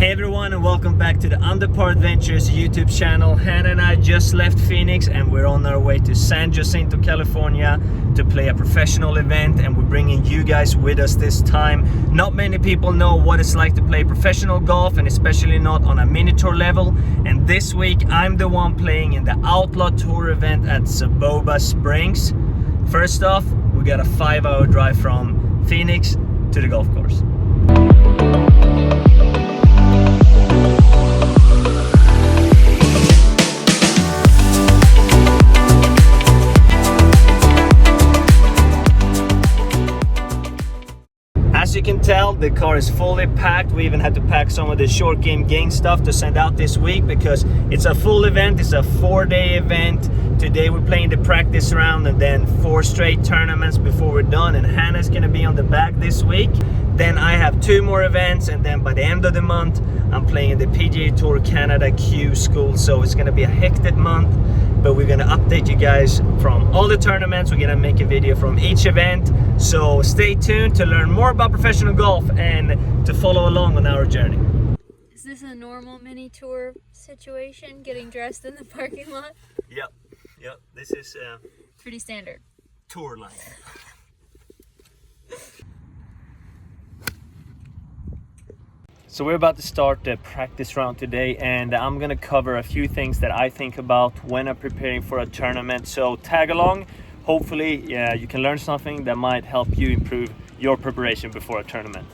Hey everyone, and welcome back to the Underpar Adventures YouTube channel. Hannah and I just left Phoenix and we're on our way to San Jacinto, California to play a professional event, and we're bringing you guys with us this time. Not many people know what it's like to play professional golf, and especially not on a mini tour level. And this week I'm the one playing in the Outlaw Tour event at Saboba Springs. First off, we got a 5-hour drive from Phoenix to the golf course. As you can tell, the car is fully packed. We even had to pack some of the short game stuff to send out this week because it's a full event. It's a 4-day event. Today we're playing the practice round and then 4 straight tournaments before we're done, and Hannah's gonna be on the back this week. Then I have 2 more events, and then by the end of the month I'm playing in the PGA Tour Canada Q School. So it's gonna be a hectic month, but we're gonna update you guys from all the tournaments. We're gonna make a video from each event, so stay tuned to learn more about professional golf and to follow along on our journey. Is this a normal mini tour situation, getting dressed in the parking lot? Yep, this is Pretty standard. tour life. So we're about to start the practice round today, and I'm gonna cover a few things that I think about when I'm preparing for a tournament. So tag along. Hopefully you can learn something that might help you improve your preparation before a tournament.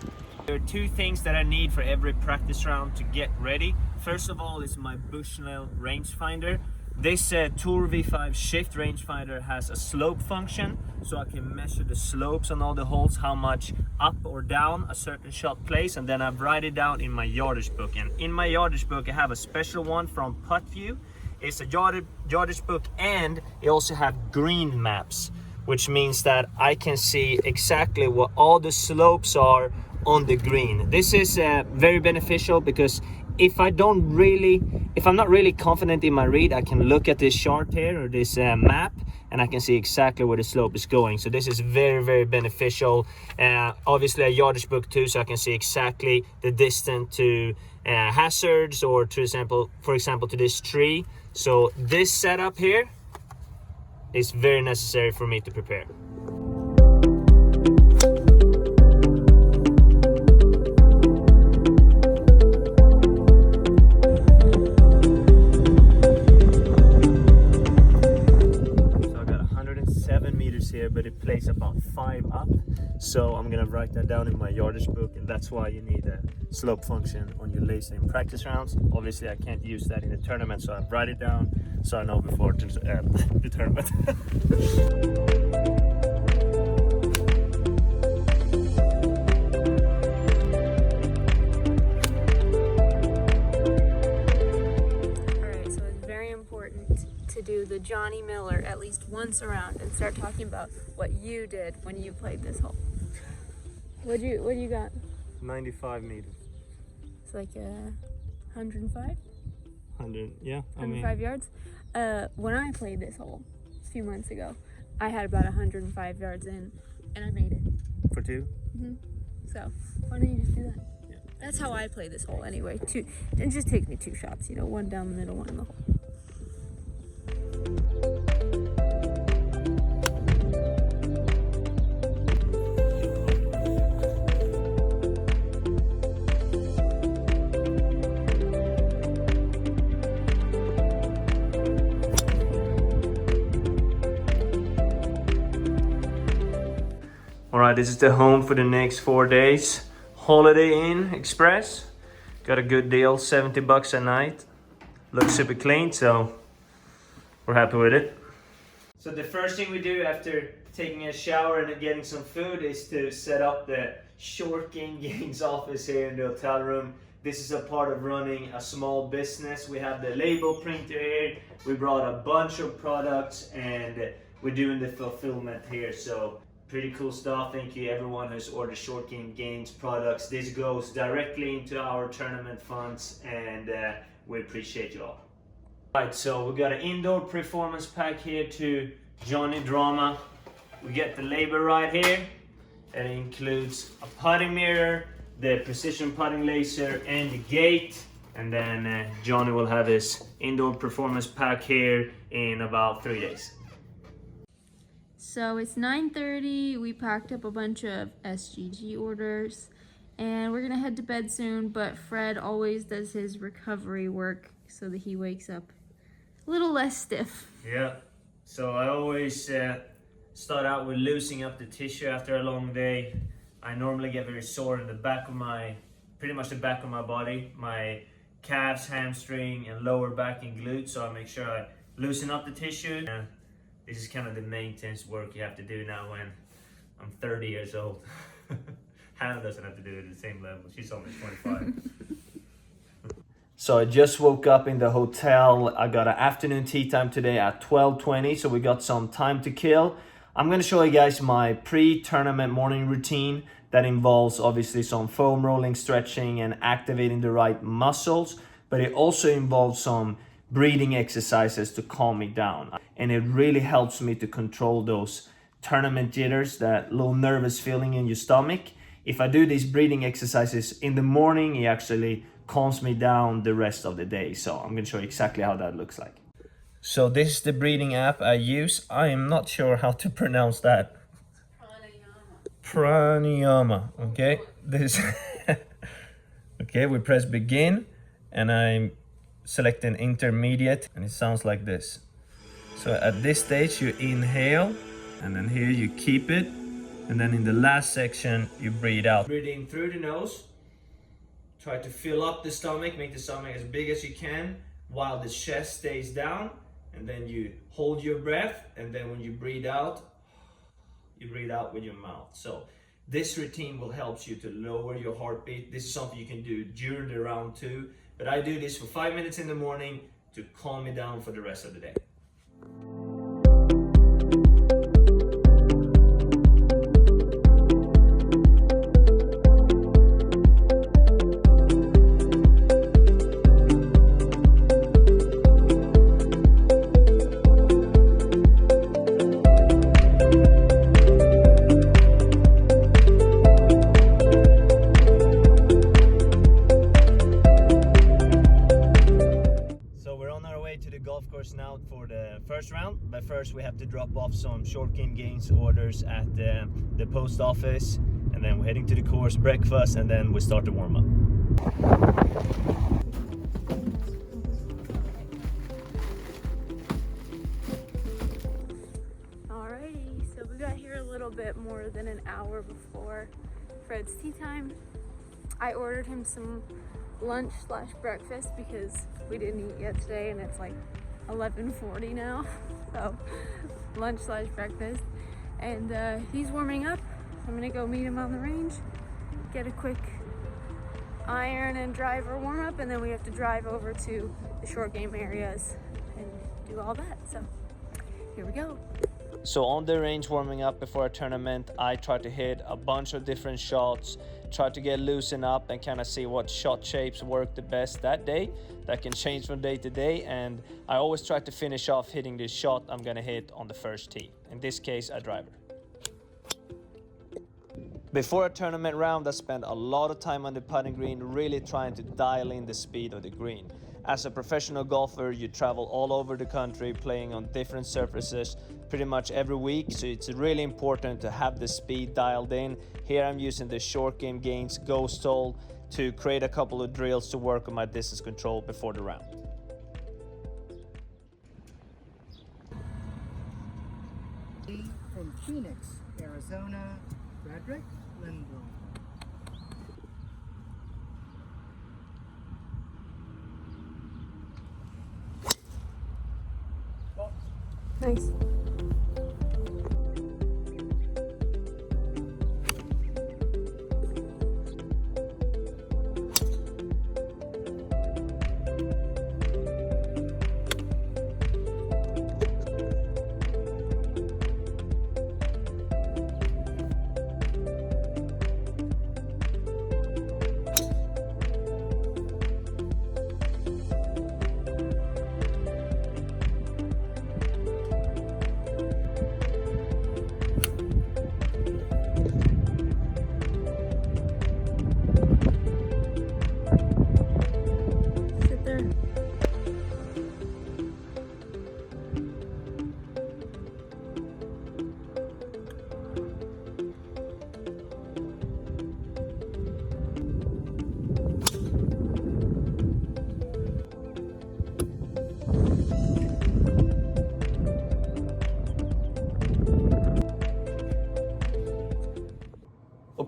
There are 2 things that I need for every practice round to get ready. First of all is my Bushnell rangefinder. This Tour V5 Shift rangefinder has a slope function, so I can measure the slopes on all the holes, how much up or down a certain shot plays, and then I write it down in my yardage book. And in my yardage book I have a special one from PuttView. It's a yardage book, and it also have green maps, which means that I can see exactly what all the slopes are on the green. This is very beneficial because if I'm not really confident in my read, I can look at this chart here or this map, and I can see exactly where the slope is going. So this is very, very beneficial. Obviously a yardage book too, so I can see exactly the distance to hazards, or for example to this tree. So this setup here is very necessary for me to prepare. Here, but it plays about 5 up, so I'm gonna write that down in my yardage book, and that's why you need a slope function on your laser in practice rounds. Obviously I can't use that in a tournament, so I write it down so I know before the tournament. Alright, so it's very important to do the Johnny Miller at least once around and start talking about what you did when you played this hole. What you got? 95 meters. It's like 105? 100, yeah. 105 yards? When I played this hole a few months ago, I had about 105 yards in, and I made it. For 2? Mm-hmm. So, why don't you just do that? Yeah. That's how I play this hole anyway. It just takes me 2 shots, one down the middle, one in the hole. Alright, this is the home for the next 4 days. Holiday Inn Express. Got a good deal, $70 a night. Looks super clean, so we're happy with it. So the first thing we do after taking a shower and getting some food is to set up the short game games office here in the hotel room. This is a part of running a small business. We have the label printer here. We brought a bunch of products, and we're doing the fulfillment here. So pretty cool stuff. Thank you everyone who's ordered short game games products. This goes directly into our tournament funds, and we appreciate you all. Right, so we got an indoor performance pack here to Johnny Drama. We get the label right here. It includes a putting mirror, the precision putting laser and the gate. And then Johnny will have his indoor performance pack here in about 3 days. So it's 9:30. We packed up a bunch of SGG orders and we're gonna head to bed soon, but Fred always does his recovery work so that he wakes up a little less stiff. Yeah, so I always start out with loosening up the tissue after a long day. I normally get very sore in the back of pretty much the back of my body, my calves, hamstring, and lower back and glutes. So I make sure I loosen up the tissue. This is kind of the maintenance work you have to do now when I'm 30 years old. Hannah doesn't have to do it at the same level. She's only 25. So I just woke up in the hotel. I got an afternoon tea time today at 12:20, so we got some time to kill. I'm gonna show you guys my pre-tournament morning routine that involves obviously some foam rolling, stretching, and activating the right muscles, but it also involves some breathing exercises to calm me down. And it really helps me to control those tournament jitters, that little nervous feeling in your stomach. If I do these breathing exercises in the morning, it actually calms me down the rest of the day. So I'm gonna show you exactly how that looks like. So this is the breathing app I use. I am not sure how to pronounce that. Pranayama, okay? This okay, we press begin and I'm selecting intermediate and it sounds like this. So at this stage you inhale and then here you keep it, and then in the last section you breathe out. Breathe in through the nose. Try to fill up the stomach, make the stomach as big as you can while the chest stays down, and then you hold your breath, and then when you breathe out with your mouth. So this routine will help you to lower your heartbeat. This is something you can do during the round too, but I do this for 5 minutes in the morning to calm me down for the rest of the day. Golf course now for the first round, but first we have to drop off some short game gains orders at the post office, and then we're heading to the course, breakfast, and then we start the warm-up. Alrighty, so we got here a little bit more than an hour before Fred's tea time. I ordered him some lunch/breakfast because we didn't eat yet today and it's like 11:40 now, so lunch/breakfast, and he's warming up. I'm gonna go meet him on the range, get a quick iron and driver warm up, and then we have to drive over to the short game areas and do all that. So here we go. So on the range warming up before a tournament, I try to hit a bunch of different shots, try to get loosened up and kind of see what shot shapes work the best that day. That can change from day to day, and I always try to finish off hitting this shot I'm gonna hit on the first tee. In this case, a driver. Before a tournament round, I spend a lot of time on the putting green, really trying to dial in the speed of the green. As a professional golfer, you travel all over the country playing on different surfaces pretty much every week, so it's really important to have the speed dialed in. Here I'm using the short game gains ghost hole to create a couple of drills to work on my distance control before the round. From Phoenix, Arizona, Fredrik Lindblom. Nice.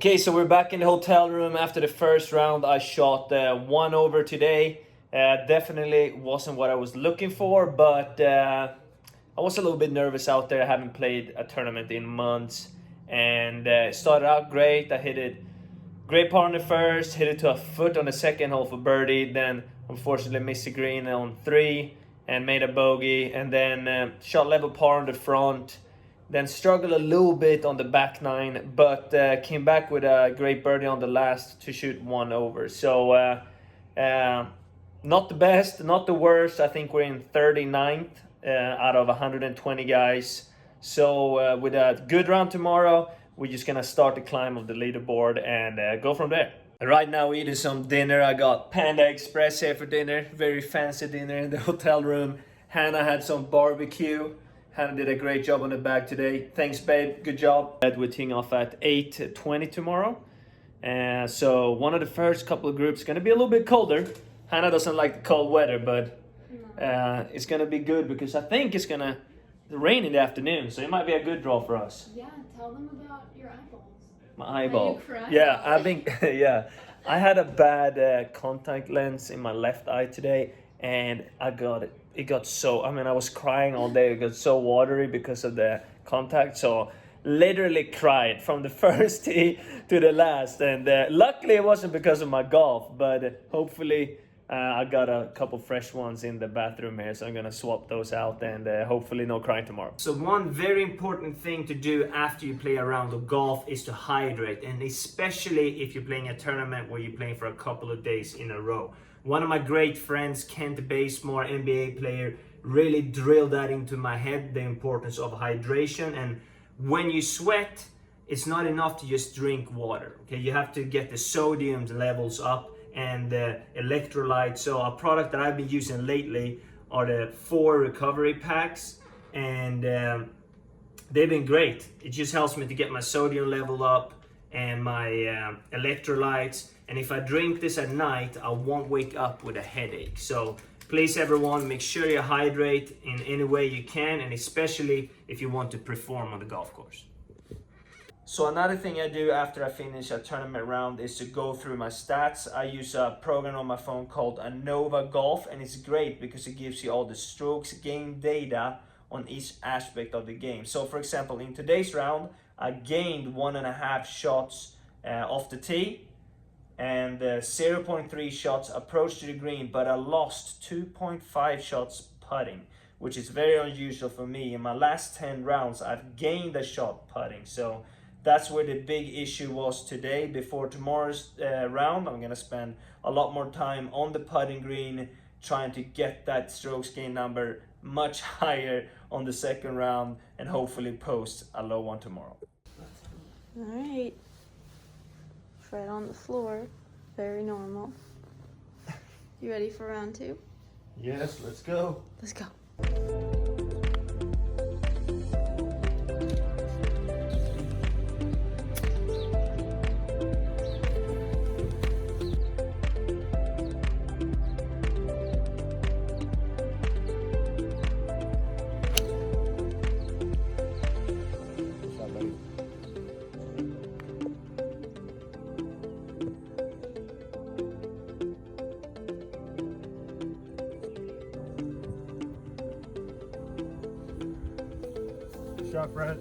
Okay, so we're back in the hotel room after the first round. I shot 1 over today. Definitely wasn't what I was looking for, but I was a little bit nervous out there. I haven't played a tournament in months, and it started out great. I hit it great par on the first, hit it to a foot on the second hole for birdie, then unfortunately missed the green on 3 and made a bogey, and then shot level par on the front, then struggled a little bit on the back 9, but came back with a great birdie on the last to shoot 1 over. So not the best, not the worst. I think we're in 39th out of 120 guys. So with a good round tomorrow, we're just gonna start the climb of the leaderboard and go from there. Right now eating some dinner. I got Panda Express here for dinner. Very fancy dinner in the hotel room. Hannah had some barbecue. Hannah did a great job on the bag today. Thanks, babe. Good job. We're teeing off at 8:20 tomorrow. So one of the first couple of groups gonna be a little bit colder. Hannah doesn't like the cold weather, but it's gonna be good because I think it's gonna rain in the afternoon. So it might be a good draw for us. Yeah, tell them about your eyeballs. My eyeball. You cried? Yeah, I think yeah. I had a bad contact lens in my left eye today, and I got it. It got so. I mean, I was crying all day. It got so watery because of the contact. So literally cried from the first tee to the last. And luckily, it wasn't because of my golf, but hopefully. I got a couple fresh ones in the bathroom here, so I'm gonna swap those out and hopefully no crying tomorrow. So one very important thing to do after you play a round of golf is to hydrate, and especially if you're playing a tournament where you're playing for a couple of days in a row. One of my great friends, Kent Basemore, NBA player, really drilled that into my head, the importance of hydration. And when you sweat, it's not enough to just drink water, okay? You have to get the sodium levels up and electrolytes. So a product that I've been using lately are the 4 recovery packs, and they've been great. It just helps me to get my sodium level up and my electrolytes, and if I drink this at night, I won't wake up with a headache. So please, everyone, make sure you hydrate in any way you can, and especially if you want to perform on the golf course. So another thing I do after I finish a tournament round is to go through my stats. I use a program on my phone called Anova Golf, and it's great because it gives you all the strokes gained data on each aspect of the game. So for example, in today's round, I gained 1.5 shots off the tee and 0.3 shots approach to the green, but I lost 2.5 shots putting, which is very unusual for me. In my last 10 rounds, I've gained a shot putting. So that's where the big issue was today. Before tomorrow's round, I'm gonna spend a lot more time on the putting green, trying to get that strokes gain number much higher on the second round, and hopefully post a low one tomorrow. All right. Fred on the floor. Very normal. You ready for round 2? Yes, let's go. Let's go. Shot, Fred.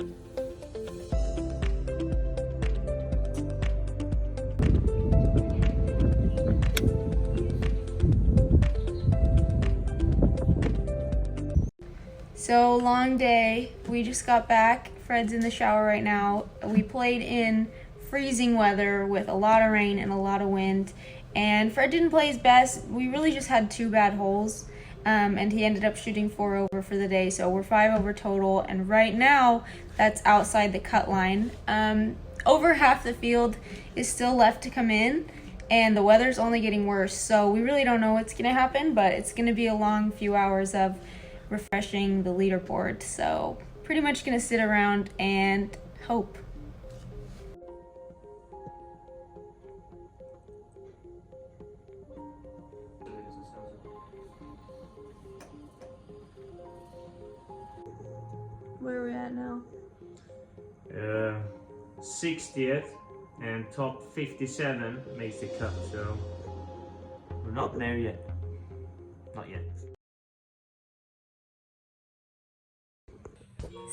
So long day. We just got back. Fred's in the shower right now. We played in freezing weather with a lot of rain and a lot of wind. And Fred didn't play his best. We really just had 2 bad holes. And he ended up shooting 4 over for the day. So we're 5 over total. And right now, that's outside the cut line. Over half the field is still left to come in. And the weather's only getting worse. So we really don't know what's going to happen. But it's going to be a long few hours of refreshing the leaderboard. So pretty much going to sit around and hope. Where are we at now? 60th. and top 57 makes the cut, so we're not there yet. Not yet.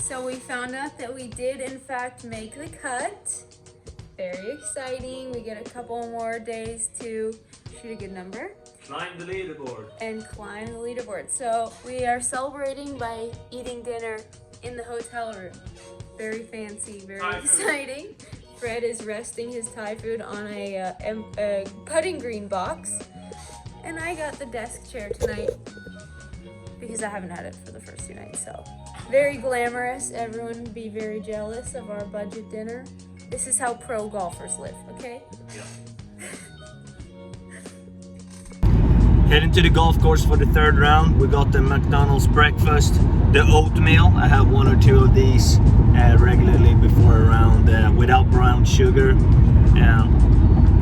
So we found out that we did in fact make the cut. Very exciting. We get a couple more days to shoot a good number. Climb the leaderboard. And climb the leaderboard. So we are celebrating by eating dinner in the hotel room. Very fancy, very Thai exciting. Fred is resting his Thai food on a putting green box. And I got the desk chair tonight because I haven't had it for the first 2 nights. So very glamorous. Everyone would be very jealous of our budget dinner. This is how pro golfers live, okay? Yeah. Heading to the golf course for the third round. We got the McDonald's breakfast, the oatmeal. I have 1 or 2 of these regularly before a round without brown sugar.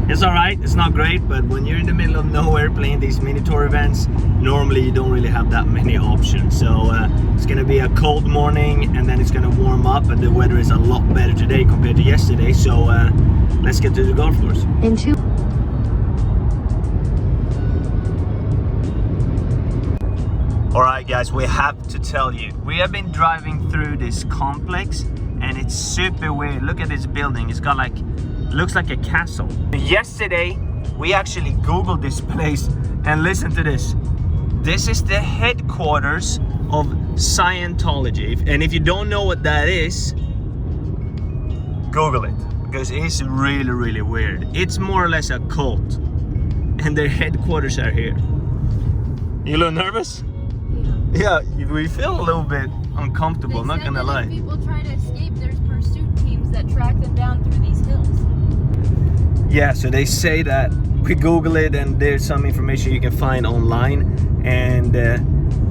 It's alright, it's not great, but when you're in the middle of nowhere playing these mini tour events, normally you don't really have that many options. So it's gonna be a cold morning and then it's gonna warm up, and the weather is a lot better today compared to yesterday. So let's get to the golf course. Alright guys, we have to tell you, we have been driving through this complex and it's super weird. Look at this building, it's got like, looks like a castle. Yesterday, we actually Googled this place and listen to this. This is the headquarters of Scientology. And if you don't know what that is, Google it, because it's really, really weird. It's more or less a cult and their headquarters are here. You a little nervous? Yeah, we feel a little bit uncomfortable, They not said gonna that lie. if people try to escape, there's pursuit teams that track them down through these hills. Yeah, so they say that we Google it and there's some information you can find online. And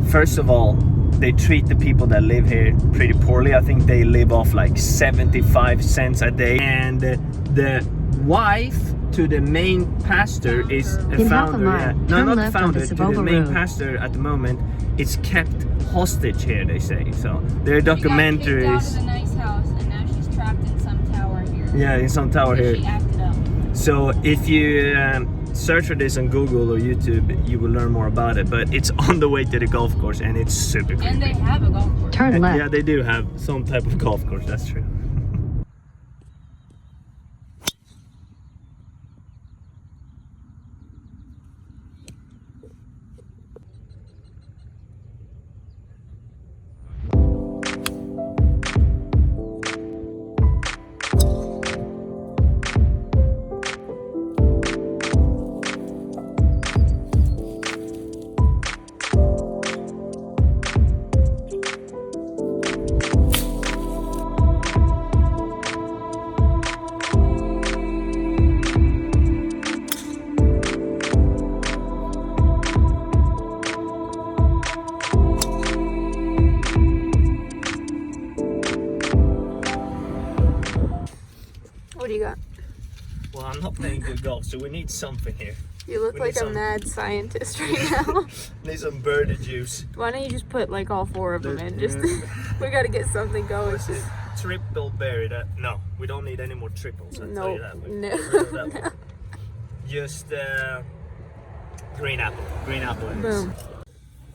first of all, they treat the people that live here pretty poorly. I think they live off like 75 cents a day. And the wife to the main pastor is a founder. Yeah. No, not the founder, to the main pastor at the moment is kept hostage here, they say. So their documentaries. She got kicked out of the nice house and now she's trapped in some tower here. Yeah, in some tower here. She acted up. So if you search for this on Google or YouTube, you will learn more about it. But it's on the way to the golf course and it's super creepy. And they have a golf course. Turn left. Yeah, they do have some type of golf course, that's true. What do you got? Well, I'm not playing good golf, so we need something here. You look We like need a some- mad scientist right now. Need some birdie juice. Why don't you just put like all 4 of them in? Just Yeah. we gotta get something going. What's it? Triple berry. That no, we don't need any more triples. I'll tell you that. We No. get rid of that one. Just green apple. Green apple. it is. Boom.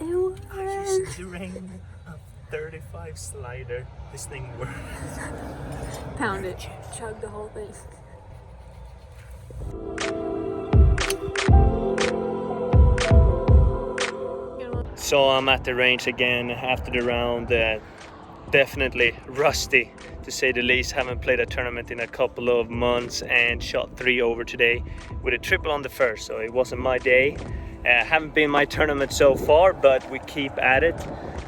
It I works. used to rain a 35 slider. This thing works. Pound it. Chug the whole thing. So I'm at the range again after the round. Definitely rusty, to say the least. Haven't played a tournament in a couple of months and shot 3 over today with a triple on the first, so it wasn't my day. Haven't been my tournament so far, but we keep at it.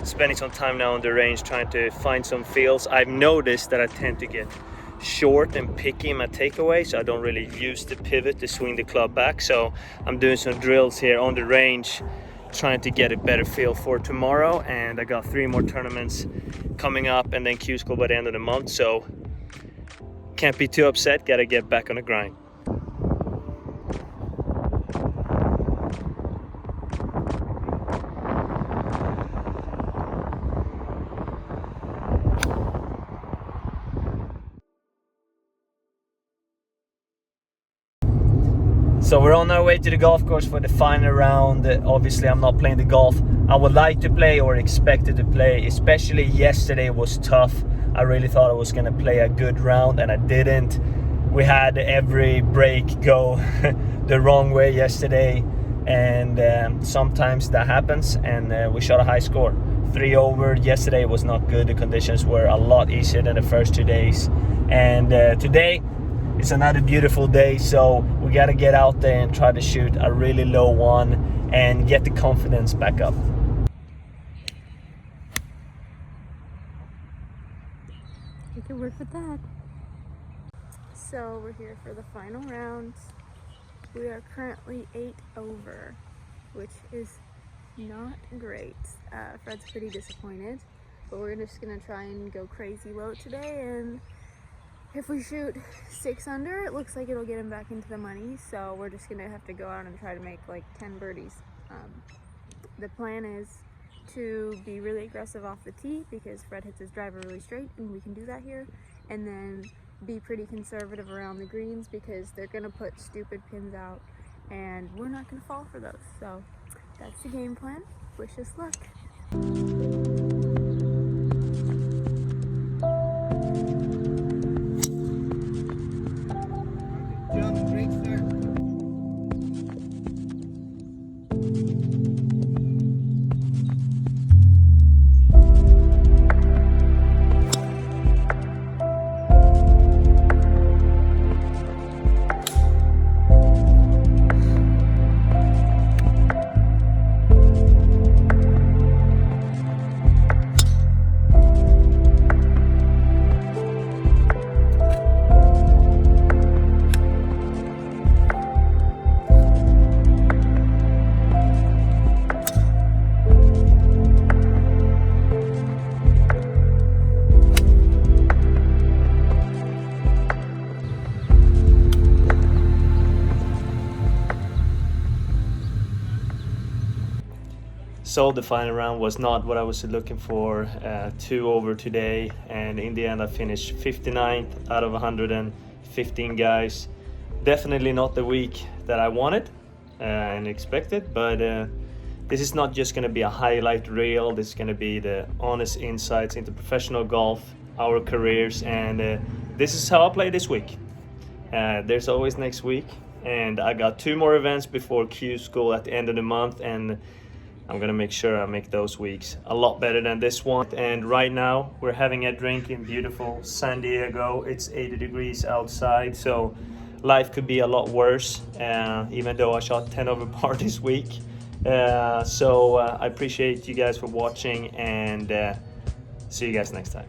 Spending some time now on the range trying to find some feels. I've noticed that I tend to get short and picky in my takeaway, so I don't really use the pivot to swing the club back. So I'm doing some drills here on the range, trying to get a better feel for tomorrow. And I got 3 more tournaments coming up and then Q school by the end of the month, so can't be too upset. Gotta get back on the grind. So we're on our way to the golf course for the final round. Obviously, I'm not playing the golf I would like to play or expected to play. Especially yesterday was tough. I really thought I was gonna play a good round and I didn't. We had every break go the wrong way yesterday, and sometimes that happens, and we shot a high score. 3 over. Yesterday was not good. The conditions were a lot easier than the first 2 days, and today it's another beautiful day, so we got to get out there and try to shoot a really low one and get the confidence back up. You can work with that. So we're here for the final round. We are currently 8 over, which is not great. Fred's pretty disappointed, but we're just gonna try and go crazy low today, and if we shoot 6 under, it looks like it'll get him back into the money, so we're just gonna have to go out and try to make like 10 birdies. The plan is to be really aggressive off the tee because Fred hits his driver really straight, and we can do that here, and then be pretty conservative around the greens because they're gonna put stupid pins out and we're not gonna fall for those. So that's the game plan. Wish us luck. Great start. So the final round was not what I was looking for. 2 over today, and in the end I finished 59th out of 115 guys. Definitely not the week that I wanted and expected, but this is not just going to be a highlight reel. This is going to be the honest insights into professional golf, our careers, and this is how I play this week. There's always next week, and I got 2 more events before Q school at the end of the month, and I'm gonna make sure I make those weeks a lot better than this one. And right now we're having a drink in beautiful San Diego. It's 80 degrees outside, so life could be a lot worse, even though I shot 10 over par this week. I appreciate you guys for watching, and see you guys next time.